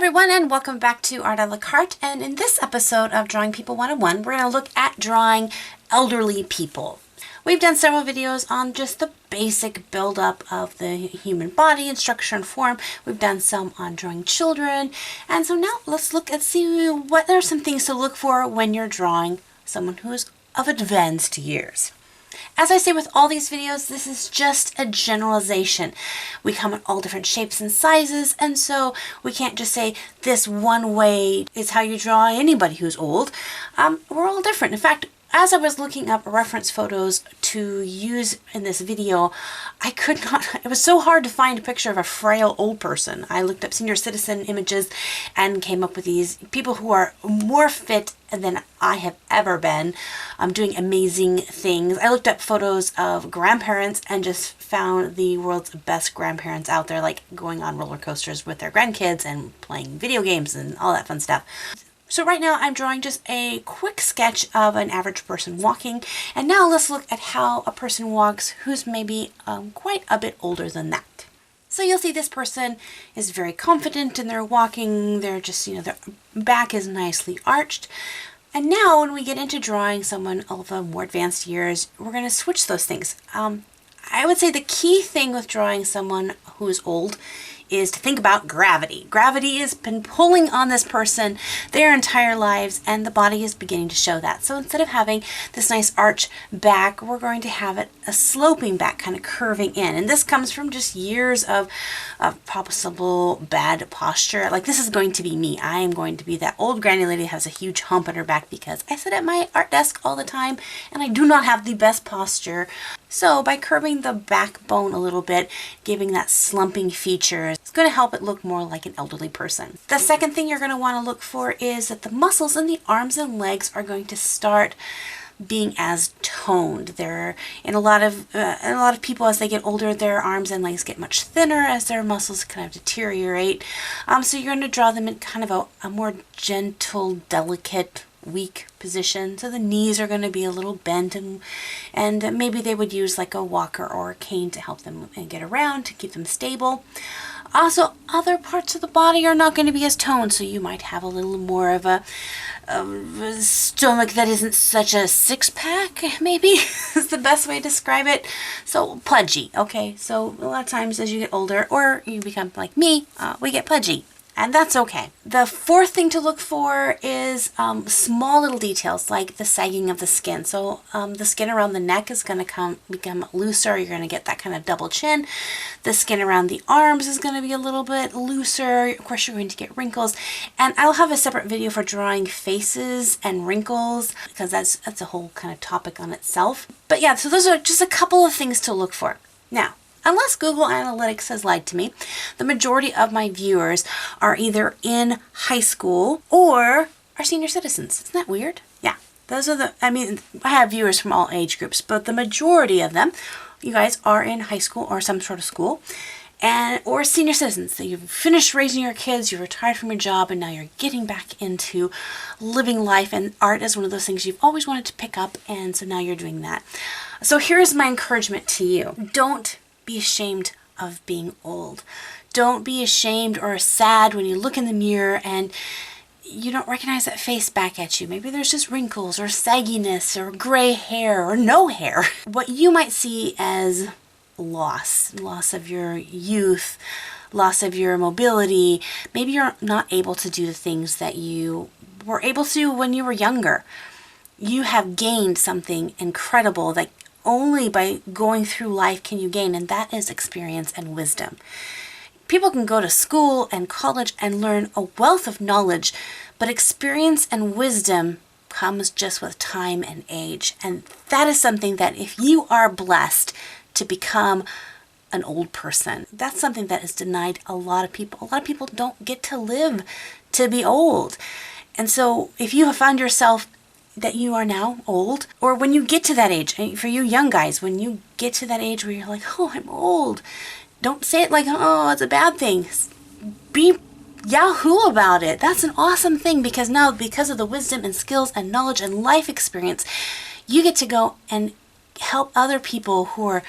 everyone, and welcome back to Art a la Carte. And in this episode of Drawing People 101, we're going to look at drawing elderly people. We've done several videos on just the basic buildup of the human body and structure and form. We've done some on drawing children. And so now let's look and see what are some things to look for when you're drawing someone who is of advanced years. As I say with all these videos, this is just a generalization. We come in all different shapes and sizes, and so we can't just say this one way is how you draw anybody who's old. We're all different. In fact, as I was looking up reference photos to use in this video, I could not, it was so hard to find a picture of a frail old person. I looked up senior citizen images and came up with these people who are more fit than I have ever been, doing amazing things. I looked up photos of grandparents and just found the world's best grandparents out there, like going on roller coasters with their grandkids and playing video games and all that fun stuff. So right now I'm drawing just a quick sketch of an average person walking, and now let's look at how a person walks who's maybe quite a bit older than that. So you'll see this person is very confident in their walking. They're just, their back is nicely arched. And now when we get into drawing someone of a more advanced years, we're going to switch those things. I would say the key thing with drawing someone who is old is to think about gravity. Gravity has been pulling on this person their entire lives, and the body is beginning to show that. So instead of having this nice arch back, we're going to have it a sloping back, kind of curving in. And this comes from just years of possible bad posture. Like, this is going to be me. I am going to be that old granny lady who has a huge hump in her back because I sit at my art desk all the time and I do not have the best posture. So by curving the backbone a little bit, giving that slumping feature, it's going to help it look more like an elderly person. The second thing you're going to want to look for is that the muscles in the arms and legs are going to start being as toned. They're in a lot of people, as they get older, their arms and legs get much thinner as their muscles kind of deteriorate. So you're going to draw them in kind of a more gentle, delicate, weak position. So the knees are going to be a little bent, and maybe they would use like a walker or a cane to help them get around, to keep them stable. Also, other parts of the body are not going to be as toned, so you might have a little more of a stomach that isn't such a six-pack, maybe is the best way to describe it. So pudgy, okay? So a lot of times as you get older, or you become like me, we get pudgy. And that's okay. The fourth thing to look for is small little details like the sagging of the skin. So the skin around the neck is going to become looser. You're going to get that kind of double chin. The skin around the arms is going to be a little bit looser. Of course, you're going to get wrinkles. And I'll have a separate video for drawing faces and wrinkles, because that's a whole kind of topic on itself. But yeah, so those are just a couple of things to look for. Now, unless Google Analytics has lied to me, the majority of my viewers are either in high school or are senior citizens. Isn't that weird? Yeah, those are I have viewers from all age groups, but the majority of them, you guys are in high school or some sort of school, or senior citizens. So you've finished raising your kids, you're retired from your job, and now you're getting back into living life, and art is one of those things you've always wanted to pick up, and so now you're doing that. So here's my encouragement to you. Don't be ashamed of being old. Don't be ashamed or sad when you look in the mirror and you don't recognize that face back at you. Maybe there's just wrinkles or sagginess or gray hair or no hair. What you might see as loss of your youth, loss of your mobility. Maybe you're not able to do the things that you were able to when you were younger. You have gained something incredible that only by going through life can you gain, and that is experience and wisdom. People can go to school and college and learn a wealth of knowledge, but experience and wisdom comes just with time and age. And that is something that if you are blessed to become an old person, that's something that is denied a lot of people. A lot of people don't get to live to be old. And so if you have found yourself that you are now old, or when you get to that age, for you young guys, when you get to that age where you're like, oh, I'm old, don't say it like, oh, it's a bad thing. Be yahoo about it. That's an awesome thing, because now, because of the wisdom and skills and knowledge and life experience, you get to go and help other people who are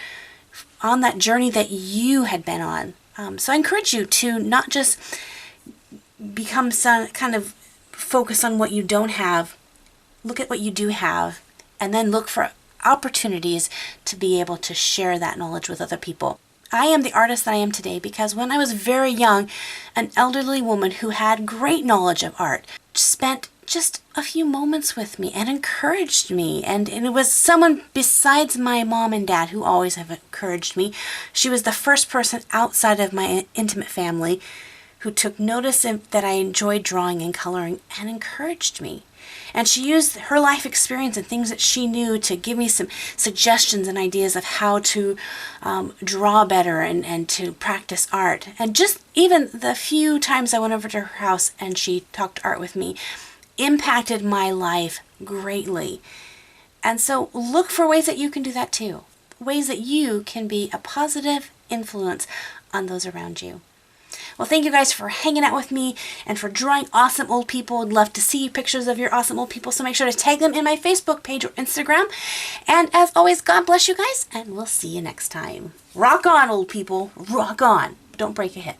on that journey that you had been on. So I encourage you to not just become some kind of focus on what you don't have, look at what you do have, and then look for opportunities to be able to share that knowledge with other people. I am the artist that I am today because when I was very young, an elderly woman who had great knowledge of art spent just a few moments with me and encouraged me. And it was someone besides my mom and dad who always have encouraged me. She was the first person outside of my intimate family who took notice that I enjoyed drawing and coloring and encouraged me. And she used her life experience and things that she knew to give me some suggestions and ideas of how to draw better and to practice art. And just even the few times I went over to her house and she talked art with me impacted my life greatly. And so look for ways that you can do that too. Ways that you can be a positive influence on those around you. Well, thank you guys for hanging out with me and for drawing awesome old people. I'd love to see pictures of your awesome old people, so make sure to tag them in my Facebook page or Instagram. And as always, God bless you guys, and we'll see you next time. Rock on, old people. Rock on. Don't break a hip.